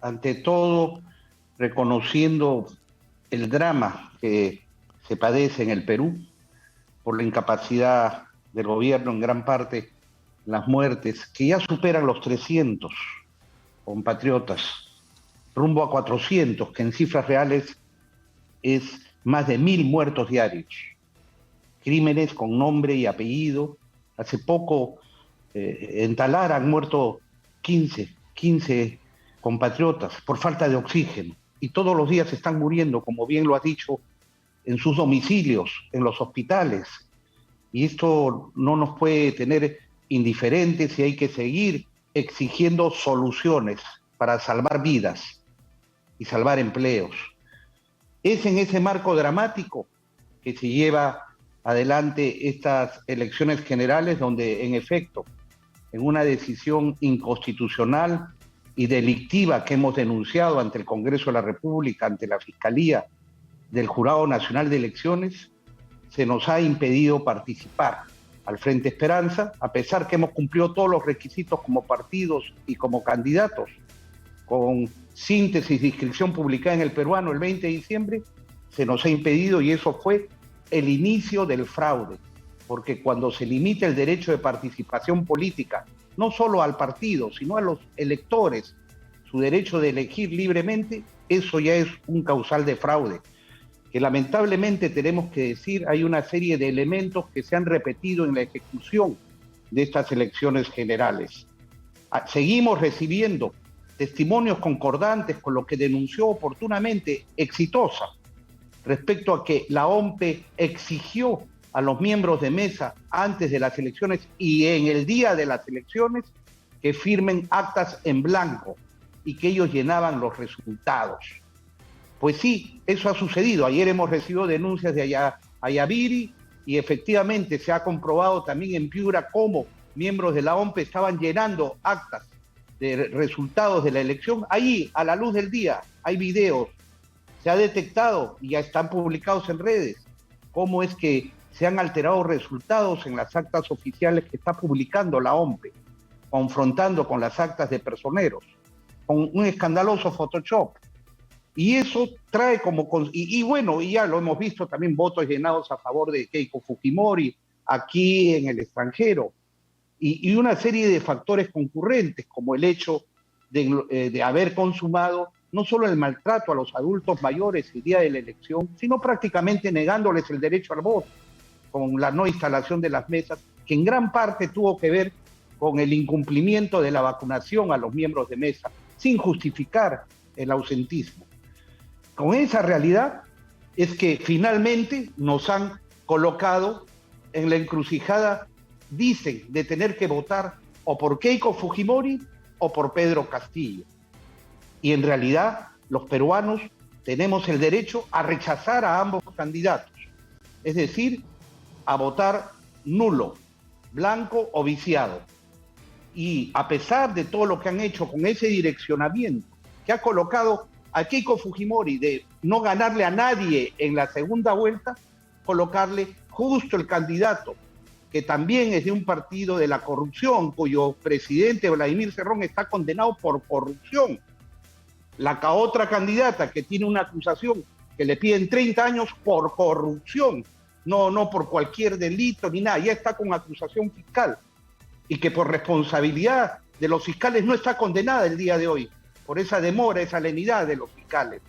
ante todo reconociendo el drama que se padece en el Perú por la incapacidad del gobierno, en gran parte las muertes, que ya superan los 300 compatriotas, rumbo a 400, que en cifras reales es más de 1000 muertos diarios. Crímenes con nombre y apellido. Hace poco en Talar han muerto 15 compatriotas por falta de oxígeno, y todos los días están muriendo, como bien lo has dicho, en sus domicilios, en los hospitales. Y esto no nos puede tener indiferentes y hay que seguir exigiendo soluciones para salvar vidas y salvar empleos. Es en ese marco dramático que se lleva adelante estas elecciones generales, donde en efecto, en una decisión inconstitucional y delictiva que hemos denunciado ante el Congreso de la República, ante la Fiscalía del Jurado Nacional de Elecciones, se nos ha impedido participar al Frente Esperanza, a pesar que hemos cumplido todos los requisitos como partidos y como candidatos, con síntesis de inscripción publicada en El Peruano el 20 de diciembre, se nos ha impedido, y eso fue el inicio del fraude, porque cuando se limita el derecho de participación política, no solo al partido, sino a los electores, su derecho de elegir libremente, eso ya es un causal de fraude, que lamentablemente tenemos que decir, hay una serie de elementos que se han repetido en la ejecución de estas elecciones generales. Seguimos recibiendo testimonios concordantes con lo que denunció oportunamente Exitosa, respecto a que la OMPE exigió a los miembros de mesa antes de las elecciones y en el día de las elecciones que firmen actas en blanco y que ellos llenaban los resultados. Pues sí, eso ha sucedido. Ayer hemos recibido denuncias de Ayaviri y efectivamente se ha comprobado también en Piura cómo miembros de la OMPE estaban llenando actas de resultados de la elección. Ahí, a la luz del día, hay videos. Se ha detectado y ya están publicados en redes cómo es que se han alterado resultados en las actas oficiales que está publicando la OMPE, confrontando con las actas de personeros, con un escandaloso Photoshop. Y eso trae como... Y bueno, y ya lo hemos visto también, votos llenados a favor de Keiko Fujimori aquí en el extranjero. Y una serie de factores concurrentes, como el hecho de haber consumado no solo el maltrato a los adultos mayores el día de la elección, sino prácticamente negándoles el derecho al voto, con la no instalación de las mesas, que en gran parte tuvo que ver con el incumplimiento de la vacunación a los miembros de mesa, sin justificar el ausentismo. Con esa realidad es que finalmente nos han colocado en la encrucijada, dicen, de tener que votar o por Keiko Fujimori o por Pedro Castillo. Y en realidad los peruanos tenemos el derecho a rechazar a ambos candidatos, es decir, a votar nulo, blanco o viciado. Y a pesar de todo lo que han hecho con ese direccionamiento que ha colocado a Keiko Fujimori de no ganarle a nadie en la segunda vuelta, colocarle justo el candidato que también es de un partido de la corrupción, cuyo presidente Vladimir Cerrón está condenado por corrupción. La otra candidata que tiene una acusación que le piden 30 años por corrupción, no por cualquier delito ni nada, ya está con acusación fiscal, y que por responsabilidad de los fiscales no está condenada el día de hoy, por esa demora, esa lenidad de los fiscales.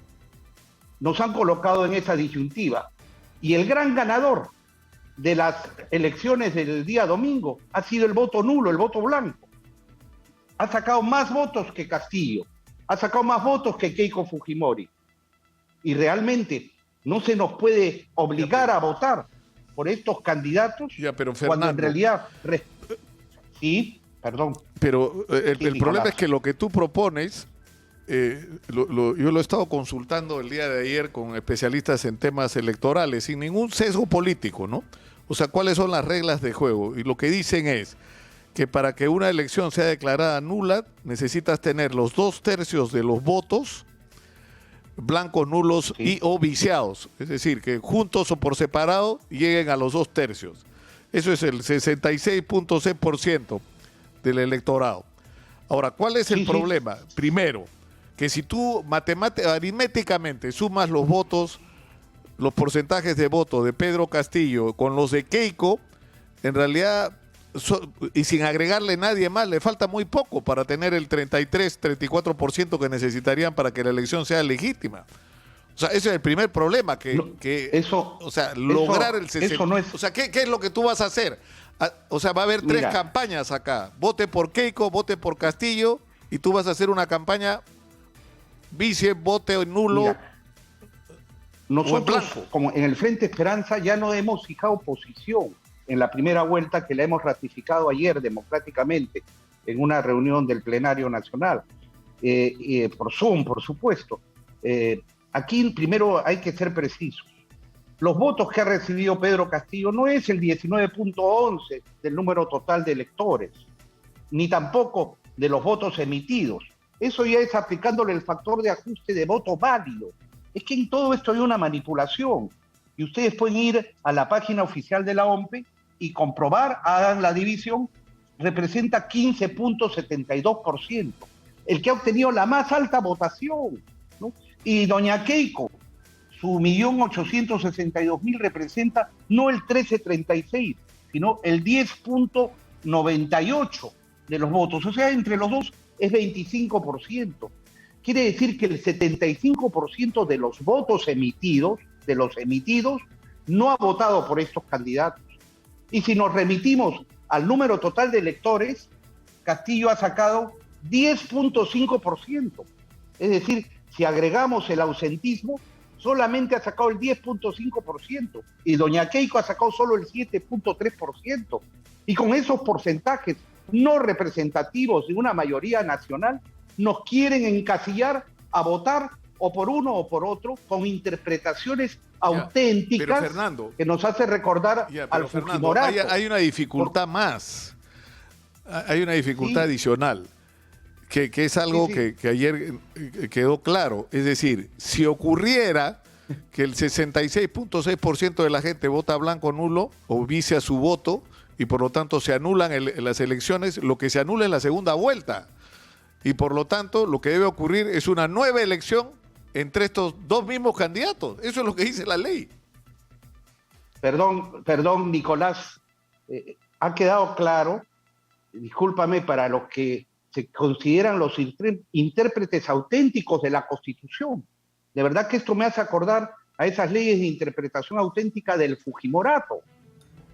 Nos han colocado en esa disyuntiva. Y el gran ganador de las elecciones del día domingo ha sido el voto nulo, el voto blanco. Ha sacado más votos que Castillo, ha sacado más votos que Keiko Fujimori. Y realmente no se nos puede obligar a votar por estos candidatos pero Fernando, cuando en realidad... Sí, perdón. Pero el problema es que lo que tú propones, yo lo he estado consultando el día de ayer con especialistas en temas electorales, sin ningún sesgo político, ¿no? O sea, ¿cuáles son las reglas de juego? Y lo que dicen es que para que una elección sea declarada nula, necesitas tener los 2/3 de los votos blancos, nulos y o viciados. Es decir, que juntos o por separado lleguen a los 2/3. Eso es el 66.6% del electorado. Ahora, ¿cuál es el problema? Primero, que si tú aritméticamente sumas los votos, los porcentajes de voto de Pedro Castillo con los de Keiko, en realidad, y sin agregarle nadie más, le falta muy poco para tener el 33-34% que necesitarían para que la elección sea legítima. O sea, ese es el primer problema, lograr el 60%. Eso no es... O sea, ¿qué es lo que tú vas a hacer? O sea, va a haber tres campañas acá. Vote por Keiko, vote por Castillo, y tú vas a hacer una campaña vice, vote nulo. Mira, nosotros, como en el Frente Esperanza, ya no hemos fijado posición en la primera vuelta, que la hemos ratificado ayer democráticamente en una reunión del Plenario Nacional, por Zoom, por supuesto. Aquí primero hay que ser precisos. Los votos que ha recibido Pedro Castillo no es el 19.11 del número total de electores, ni tampoco de los votos emitidos. Eso ya es aplicándole el factor de ajuste de voto válido. Es que en todo esto hay una manipulación. Y ustedes pueden ir a la página oficial de la OMPE y comprobar, hagan la división, representa 15.72%, el que ha obtenido la más alta votación, ¿no? Y doña Keiko, su 1.862.000 representa no el 13.36, sino el 10.98 de los votos. O sea, entre los dos es 25%. Quiere decir que el 75% de los votos emitidos, no ha votado por estos candidatos. Y si nos remitimos al número total de electores, Castillo ha sacado 10.5%. Es decir, si agregamos el ausentismo, solamente ha sacado el 10.5%. Y doña Keiko ha sacado solo el 7.3%. Y con esos porcentajes no representativos de una mayoría nacional, nos quieren encasillar a votar o por uno o por otro, con interpretaciones auténticas, Fernando, que nos hace recordar al Fujimorato. Hay una dificultad más, hay una dificultad adicional, que es algo que ayer quedó claro. Es decir, si ocurriera que el 66.6% de la gente vota blanco nulo o vicia su voto, y por lo tanto se anulan las elecciones, lo que se anula es la segunda vuelta. Y por lo tanto, lo que debe ocurrir es una nueva elección entre estos dos mismos candidatos. Eso es lo que dice la ley. Perdón, Nicolás. Ha quedado claro, discúlpame, para los que se consideran los intérpretes auténticos de la Constitución. De verdad que esto me hace acordar a esas leyes de interpretación auténtica del Fujimorato.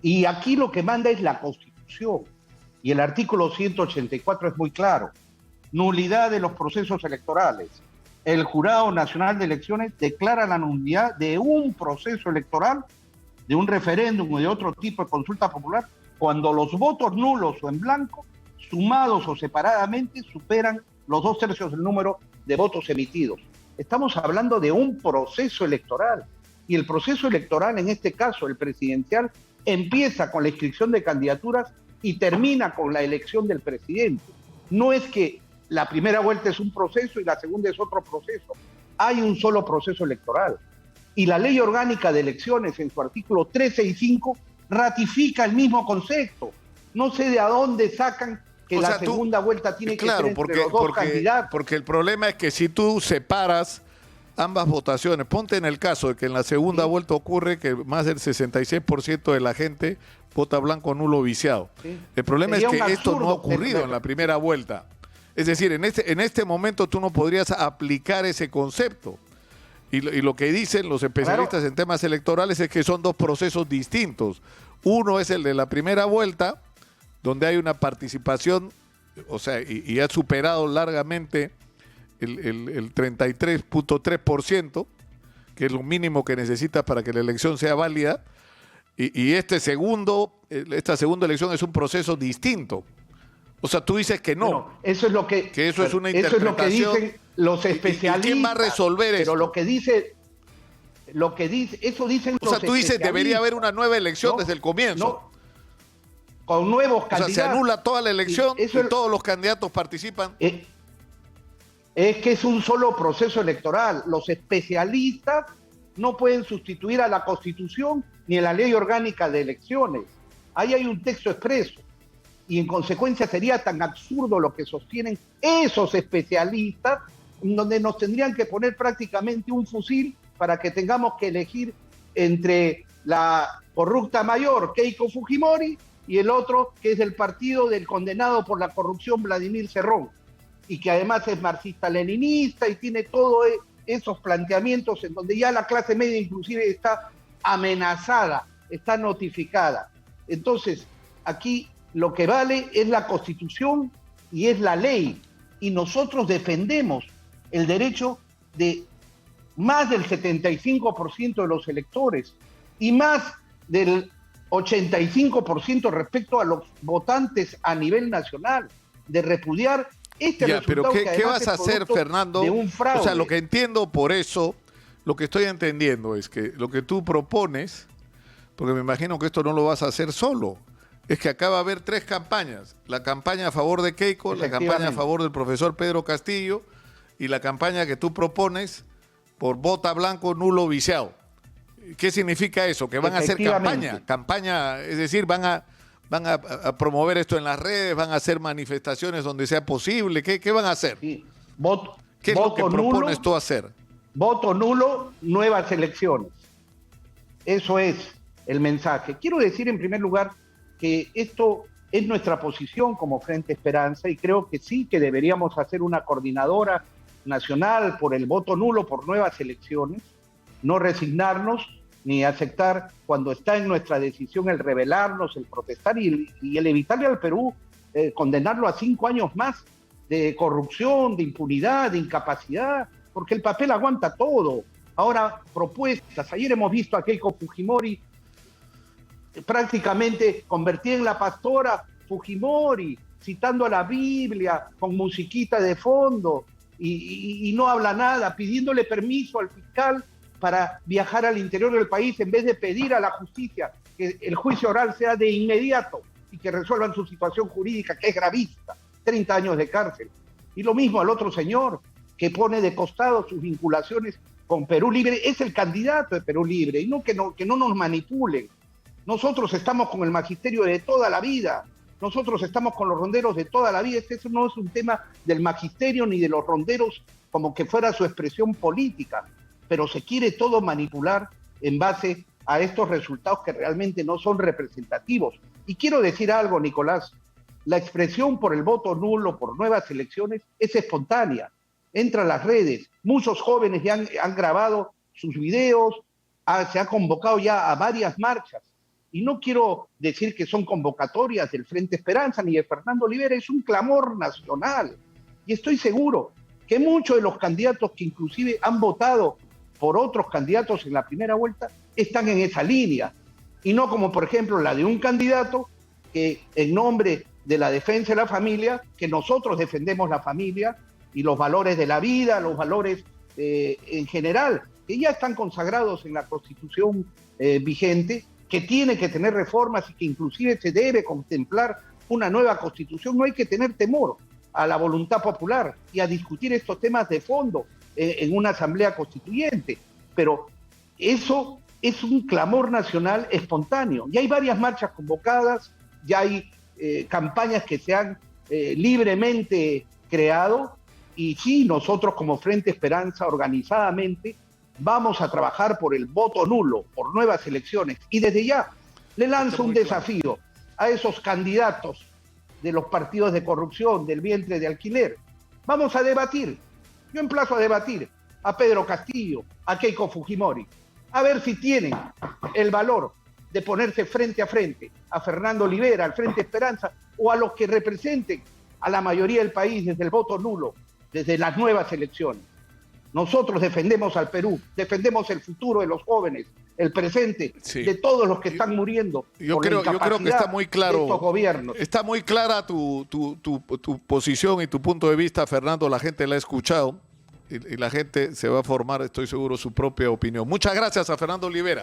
Y aquí lo que manda es la Constitución. Y el artículo 184 es muy claro. Nulidad de los procesos electorales. El Jurado Nacional de Elecciones declara la nulidad de un proceso electoral, de un referéndum o de otro tipo de consulta popular, cuando los votos nulos o en blanco, sumados o separadamente, superan los 2/3 del número de votos emitidos. Estamos hablando de un proceso electoral. Y el proceso electoral, en este caso el presidencial, empieza con la inscripción de candidaturas y termina con la elección del presidente. No es que la primera vuelta es un proceso y la segunda es otro proceso. Hay un solo proceso electoral. Y la Ley Orgánica de Elecciones, en su artículo 365, ratifica el mismo concepto. No sé de a dónde sacan que la segunda vuelta tiene que ser entre los dos candidatos. Porque el problema es que si tú separas ambas votaciones, ponte en el caso de que en la segunda vuelta ocurre que más del 66% de la gente vota blanco, nulo, viciado. Sí. El problema es que esto no ha ocurrido en la primera vuelta. Es decir, en este momento tú no podrías aplicar ese concepto. Y lo que dicen los especialistas en temas electorales es que son dos procesos distintos. Uno es el de la primera vuelta, donde hay una participación, o sea, y ha superado largamente el 33.3%, que es lo mínimo que necesitas para que la elección sea válida. Y esta segunda elección es un proceso distinto. O sea, tú dices que no. Bueno, eso es lo que eso es una interpretación. Eso es lo que dicen los especialistas. ¿Quién va a resolver eso? Pero lo que dice, eso dicen los especialistas. O sea, tú dices debería haber una nueva elección desde el comienzo. Con nuevos candidatos. O sea, se anula toda la elección y todos los candidatos participan. Es que es un solo proceso electoral. Los especialistas no pueden sustituir a la Constitución ni a la Ley Orgánica de Elecciones. Ahí hay un texto expreso. Y en consecuencia sería tan absurdo lo que sostienen esos especialistas donde nos tendrían que poner prácticamente un fusil para que tengamos que elegir entre la corrupta mayor, Keiko Fujimori, y el otro, que es el partido del condenado por la corrupción, Vladimir Cerrón, y que además es marxista-leninista y tiene todos esos planteamientos en donde ya la clase media inclusive está amenazada, está notificada. Entonces, aquí lo que vale es la Constitución y es la ley, y nosotros defendemos el derecho de más del 75% de los electores y más del 85% respecto a los votantes a nivel nacional, de repudiar este resultado. Pero que ¿qué vas a hacer, Fernando? De un fraude. O sea, lo que entiendo por eso, lo que estoy entendiendo es que lo que tú propones, porque me imagino que esto no lo vas a hacer solo, es que acá va a haber 3 campañas. La campaña a favor de Keiko, la campaña a favor del profesor Pedro Castillo y la campaña que tú propones por vota blanco, nulo, viciado. ¿Qué significa eso? Que van a hacer campaña, es decir, van a promover esto en las redes, van a hacer manifestaciones donde sea posible. ¿Qué van a hacer? Sí. ¿Qué es lo que propones tú hacer? Voto nulo, nuevas elecciones. Eso es el mensaje. Quiero decir en primer lugar que esto es nuestra posición como Frente Esperanza y creo que sí que deberíamos hacer una coordinadora nacional por el voto nulo, por nuevas elecciones, no resignarnos ni aceptar cuando está en nuestra decisión el rebelarnos, el protestar y el evitarle al Perú condenarlo a 5 años más de corrupción, de impunidad, de incapacidad, porque el papel aguanta todo. Ahora, propuestas. Ayer hemos visto a Keiko Fujimori prácticamente convertida en la pastora Fujimori, citando a la Biblia, con musiquita de fondo, y no habla nada, pidiéndole permiso al fiscal para viajar al interior del país en vez de pedir a la justicia que el juicio oral sea de inmediato y que resuelvan su situación jurídica, que es gravísima, 30 años de cárcel. Y lo mismo al otro señor, que pone de costado sus vinculaciones con Perú Libre, es el candidato de Perú Libre, y que no nos manipulen. Nosotros estamos con el magisterio de toda la vida, nosotros estamos con los ronderos de toda la vida. Eso no es un tema del magisterio ni de los ronderos como que fuera su expresión política, pero se quiere todo manipular en base a estos resultados que realmente no son representativos. Y quiero decir algo, Nicolás, la expresión por el voto nulo, por nuevas elecciones, es espontánea, entra a las redes, muchos jóvenes ya han grabado sus videos, se ha convocado ya a varias marchas, y no quiero decir que son convocatorias del Frente Esperanza ni de Fernando Olivera, es un clamor nacional, y estoy seguro que muchos de los candidatos que inclusive han votado por otros candidatos en la primera vuelta están en esa línea, y no como por ejemplo la de un candidato que en nombre de la defensa de la familia, que nosotros defendemos la familia y los valores de la vida, los valores en general, que ya están consagrados en la Constitución vigente, que tiene que tener reformas y que inclusive se debe contemplar una nueva Constitución. No hay que tener temor a la voluntad popular y a discutir estos temas de fondo en una asamblea constituyente, pero eso es un clamor nacional espontáneo. Ya hay varias marchas convocadas, ya hay campañas que se han libremente creado, y sí, nosotros como Frente Esperanza organizadamente vamos a trabajar por el voto nulo, por nuevas elecciones, y desde ya le lanzo un desafío a esos candidatos de los partidos de corrupción, del vientre de alquiler. Vamos a debatir, yo emplazo a debatir a Pedro Castillo, a Keiko Fujimori, a ver si tienen el valor de ponerse frente a frente a Fernando Olivera, al Frente Esperanza, o a los que representen a la mayoría del país desde el voto nulo, desde las nuevas elecciones. Nosotros defendemos al Perú, defendemos el futuro de los jóvenes, el presente de todos los que están muriendo. Yo creo que está muy claro. De estos gobiernos. Está muy clara tu posición y tu punto de vista, Fernando. La gente la ha escuchado y la gente se va a formar, estoy seguro, su propia opinión. Muchas gracias a Fernando Olivera.